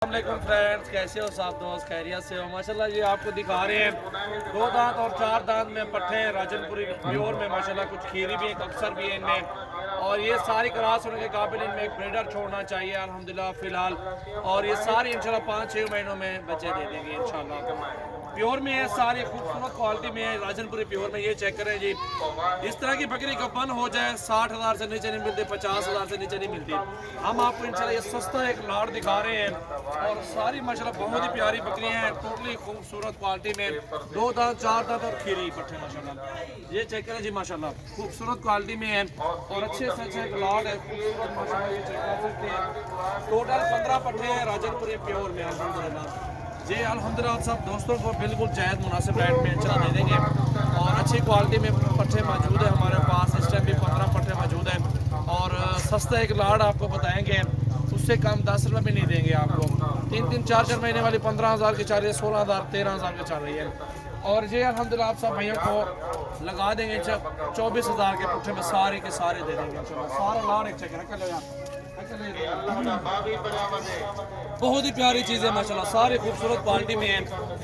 अस्सलामुअलैकुम फ्रेंड्स, कैसे हो साहब दोस्त? खैरियत से हो? माशाल्लाह ये आपको दिखा रहे हैं 2 दांत और 4 दांत में पट्ठे हैं राजनपुरी प्योर में। माशाल्लाह कुछ खीरी भी है, कक्सर भी है इनमें, और ये सारी क्रॉस होने के काबिल। इनमें एक ब्रीडर छोड़ना चाहिए अल्हम्दुलिल्लाह फ़िलहाल, और ये सारी इंशाल्लाह 5-6 महीनों में बच्चे दे देंगे इंशाल्लाह। प्योर में है, सारी खूबसूरत क्वालिटी में है राजनपुरी प्योर में। ये चेक करें जी, इस तरह की बकरी का बन हो जाए 60,000 से नीचे नहीं मिलती, 50,000 से नीचे नहीं मिलती। हम आपको इंशाल्लाह ये सस्ता एक लाट दिखा रहे हैं, और सारी माशाल्लाह बहुत ही प्यारी बकरियां हैं, टोटली खूबसूरत क्वालिटी में। 2 दांत 4 दांत और खीरी पट्टे माशाल्लाह। ये चेक करें जी, माशाल्लाह खूबसूरत क्वालिटी में है, और अच्छे से अच्छा एक लाट है खूबसूरत माशाल्लाह। ये चेक कर सकते हैं, टोटल 15 पट्टे हैं राजनपुरी प्योर में अल्हम्दुलिल्लाह जी। अल्हम्दुलिल्लाह आप सब दोस्तों को बिल्कुल जायज़ मुनासिब रेट में चला दे देंगे, और अच्छी क्वालिटी में पट्टे मौजूद है हमारे पास। इस टाइम भी 15 पट्टे मौजूद हैं, और सस्ता एक लाट आपको बताएंगे, उससे कम 10 रुपये भी नहीं देंगे आपको। 3-3 4-4 महीने वाली 15,000 की चल रही है, 16,000 13,000 की चल रही है। और ये अल्हम्दुलिल्लाह आप सब भाइयों को लगा देंगे 24,000 के पुट्ठे में, सारे के सारे दे देंगे सारा लाट। एक चेक रख लो यार, बहुत ही प्यारी चीज़ है माशाल्लाह, सारी खूबसूरत क्वालिटी में है,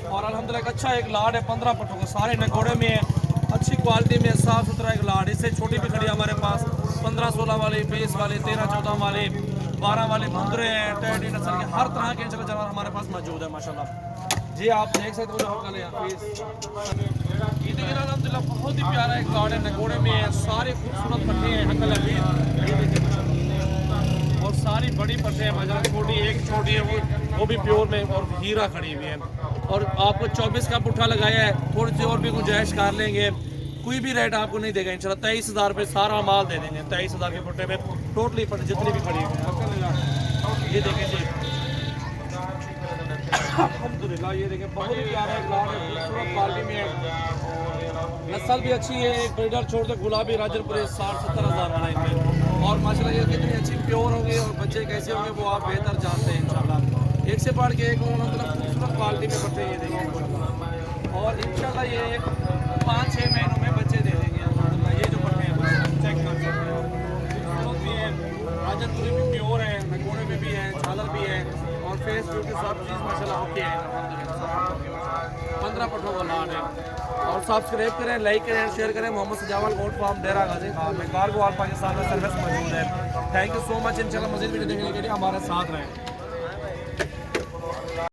और अल्हम्दुलिल्लाह अच्छा एक लाट है 15 पट्टों का, सारे नकोड़े में है, अच्छी क्वालिटी में, साफ़ सुथरा एक लाट। इससे छोटी भी खड़ी है हमारे पास, 15-16 वाली, 20 वाली, 13-14 वाली, 12 वाले मुंदरे हैं, टैडी नस्ल के हर तरह के इंशाल्लाह जानवर हमारे पास मौजूद है माशाल्लाह जी। आप देख सकते हो ये देखिए अल्हम्दुलिल्लाह बहुत ही प्यारा एक लाट है, नकोड़े में है, सारे खूबसूरत पट्टे हैं हकल अभी, और सारी बड़ी पट्टे हैं माशाल्लाह। छोटी एक छोटी है वो भी प्योर में, और हीरा खड़ी हुई है, और आपको 24 का पुट्ठा लगाया है, थोड़ी सी और भी गुंजाइश कर लेंगे, कोई भी रेट आपको नहीं देगा इंशाल्लाह। 23,000 रुपये सारा माल दे देंगे 23,000 के पुट्ठे में, टोटली पट्टे जितनी भी खड़ी हुई है। ये देखें जी अल्हम्दुलिल्लाह, ये देखें बहुत ही प्यारा एक लाट है, खूबसूरत क्वालिटी में है, नस्ल भी अच्छी है। एक ब्रीडर छोड़ दे गुलाबी राजनपुरी 60-70 हज़ार वाला इनमें, और माशाल्लाह ये कितनी अच्छी प्योर होंगे, और बच्चे कैसे होंगे वो आप बेहतर जानते हैं इंशाल्लाह। एक से बढ़ के एक खूबसूरत क्वालिटी में बच्चे ये देंगे, और इंशाल्लाह ये 5-6 महीनों में बच्चे दे देंगे अल्हम्दुलिल्लाह। ये जो बच्चे हैं चेक कर सकते हैं, खूबसूरत भी है, राजनपुरी भी प्योर है, नकोड़े में भी है, झालर भी है, और फेस ब्यूटी सब चीज़ माशाल्लाह ओके है अल्हम्दुलिल्लाह। 15 पट्टों का लाट है, और सब्सक्राइब करें, लाइक करें, शेयर करें। मोहम्मद सजावल गोट फार्म डेरा गाजी खान में कार्गो ऑल पाकिस्तान में सर्विस मौजूद है। Thank you so much. इंशाल्लाह मज़ीद वीडियो देखने के लिए हमारे साथ रहें।